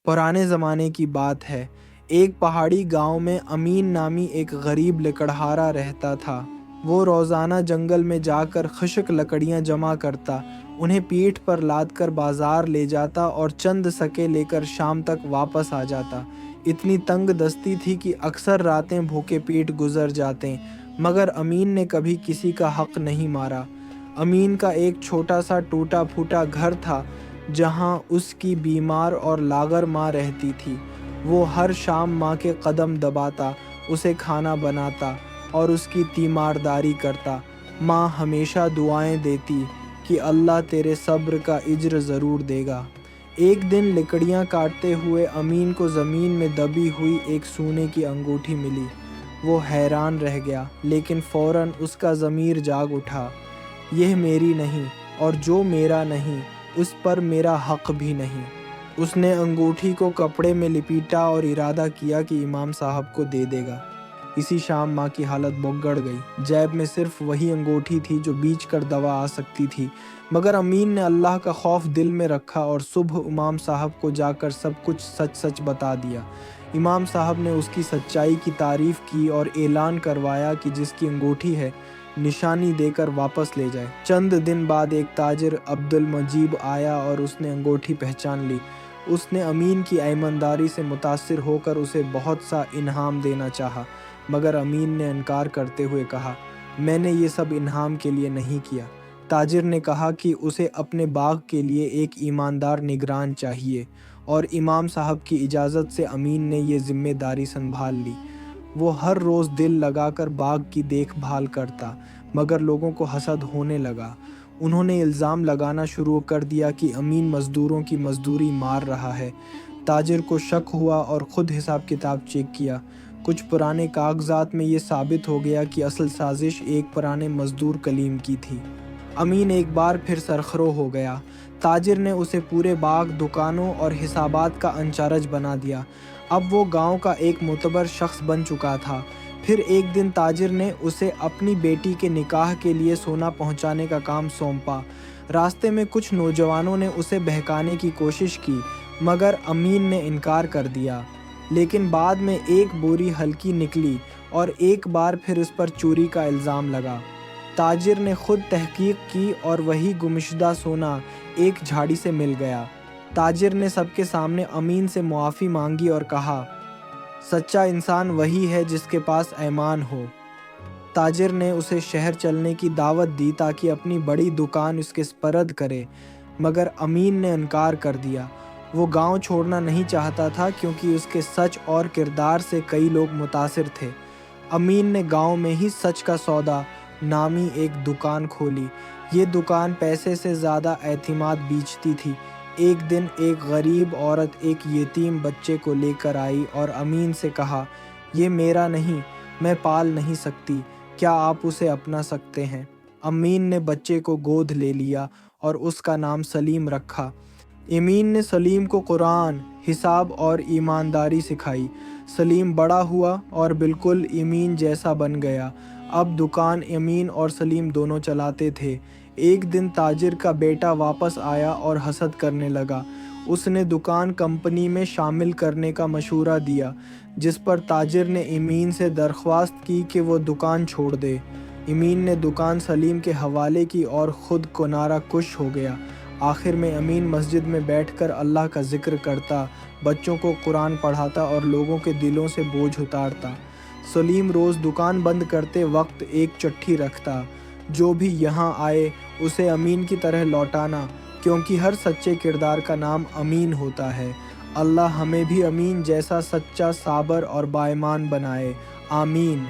پرانے زمانے کی بات ہے، ایک پہاڑی گاؤں میں امین نامی ایک غریب لکڑہارا رہتا تھا۔ وہ روزانہ جنگل میں جا کر خشک لکڑیاں جمع کرتا، انہیں پیٹھ پر لاد کر بازار لے جاتا اور چند سکے لے کر شام تک واپس آ جاتا۔ اتنی تنگ دستی تھی کہ اکثر راتیں بھوکے پیٹ گزر جاتے، مگر امین نے کبھی کسی کا حق نہیں مارا۔ امین کا ایک چھوٹا سا ٹوٹا پھوٹا گھر تھا جہاں اس کی بیمار اور لاغر ماں رہتی تھی۔ وہ ہر شام ماں کے قدم دباتا، اسے کھانا بناتا اور اس کی تیمارداری کرتا۔ ماں ہمیشہ دعائیں دیتی کہ اللہ تیرے صبر کا اجر ضرور دے گا۔ ایک دن لکڑیاں کاٹتے ہوئے امین کو زمین میں دبی ہوئی ایک سونے کی انگوٹھی ملی۔ وہ حیران رہ گیا، لیکن فوراً اس کا ضمیر جاگ اٹھا، یہ میری نہیں، اور جو میرا نہیں اس پر میرا حق بھی نہیں۔ اس نے انگوٹھی کو کپڑے میں لپیٹا اور ارادہ کیا کہ امام صاحب کو دے دے گا۔ اسی شام ماں کی حالت بگڑ گئی۔ جیب میں صرف وہی انگوٹھی تھی جو بیچ کر دوا آ سکتی تھی، مگر امین نے اللہ کا خوف دل میں رکھا اور صبح امام صاحب کو جا کر سب کچھ سچ سچ بتا دیا۔ امام صاحب نے اس کی سچائی کی تعریف کی اور اعلان کروایا کہ جس کی انگوٹھی ہے نشانی دے کر واپس لے جائے۔ چند دن بعد ایک تاجر عبد المجید آیا اور اس نے انگوٹھی پہچان لی۔ اس نے امین کی ایمانداری سے متاثر ہو کر اسے بہت سا انعام دینا چاہا، مگر امین نے انکار کرتے ہوئے کہا، میں نے یہ سب انعام کے لیے نہیں کیا۔ تاجر نے کہا کہ اسے اپنے باغ کے لیے ایک ایماندار نگران چاہیے، اور امام صاحب کی اجازت سے امین نے یہ ذمہ داری سنبھال لی۔ وہ ہر روز دل لگا کر باغ کی دیکھ بھال کرتا، مگر لوگوں کو حسد ہونے لگا۔ انہوں نے الزام لگانا شروع کر دیا کہ امین مزدوروں کی مزدوری مار رہا ہے۔ تاجر کو شک ہوا اور خود حساب کتاب چیک کیا۔ کچھ پرانے کاغذات میں یہ ثابت ہو گیا کہ اصل سازش ایک پرانے مزدور کلیم کی تھی۔ امین ایک بار پھر سرخرو ہو گیا۔ تاجر نے اسے پورے باغ، دکانوں اور حسابات کا انچارج بنا دیا۔ اب وہ گاؤں کا ایک معتبر شخص بن چکا تھا۔ پھر ایک دن تاجر نے اسے اپنی بیٹی کے نکاح کے لیے سونا پہنچانے کا کام سونپا۔ راستے میں کچھ نوجوانوں نے اسے بہکانے کی کوشش کی، مگر امین نے انکار کر دیا۔ لیکن بعد میں ایک بوری ہلکی نکلی اور ایک بار پھر اس پر چوری کا الزام لگا۔ تاجر نے خود تحقیق کی اور وہی گمشدہ سونا ایک جھاڑی سے مل گیا۔ تاجر نے سب کے سامنے امین سے معافی مانگی اور کہا، سچا انسان وہی ہے جس کے پاس ایمان ہو۔ تاجر نے اسے شہر چلنے کی دعوت دی تاکہ اپنی بڑی دکان اس کے سپرد کرے، مگر امین نے انکار کر دیا۔ وہ گاؤں چھوڑنا نہیں چاہتا تھا کیونکہ اس کے سچ اور کردار سے کئی لوگ متاثر تھے۔ امین نے گاؤں میں ہی سچ کا سودا نامی ایک دکان کھولی۔ یہ دکان پیسے سے زیادہ اعتماد بیچتی تھی۔ ایک دن ایک غریب عورت ایک یتیم بچے کو لے کر آئی اور امین سے کہا، یہ میرا نہیں، میں پال نہیں سکتی، کیا آپ اسے اپنا سکتے ہیں؟ امین نے بچے کو گود لے لیا اور اس کا نام سلیم رکھا۔ امین نے سلیم کو قرآن، حساب اور ایمانداری سکھائی۔ سلیم بڑا ہوا اور بالکل امین جیسا بن گیا۔ اب دکان امین اور سلیم دونوں چلاتے تھے۔ ایک دن تاجر کا بیٹا واپس آیا اور حسد کرنے لگا۔ اس نے دکان کمپنی میں شامل کرنے کا مشورہ دیا، جس پر تاجر نے امین سے درخواست کی کہ وہ دکان چھوڑ دے۔ امین نے دکان سلیم کے حوالے کی اور خود کنارہ کش ہو گیا۔ آخر میں امین مسجد میں بیٹھ کر اللہ کا ذکر کرتا، بچوں کو قرآن پڑھاتا اور لوگوں کے دلوں سے بوجھ اتارتا۔ سلیم روز دکان بند کرتے وقت ایک چٹھی رکھتا، جو بھی یہاں آئے اسے امین کی طرح لوٹانا، کیونکہ ہر سچے کردار کا نام امین ہوتا ہے۔ اللہ ہمیں بھی امین جیسا سچا، صابر اور باایمان بنائے، آمین۔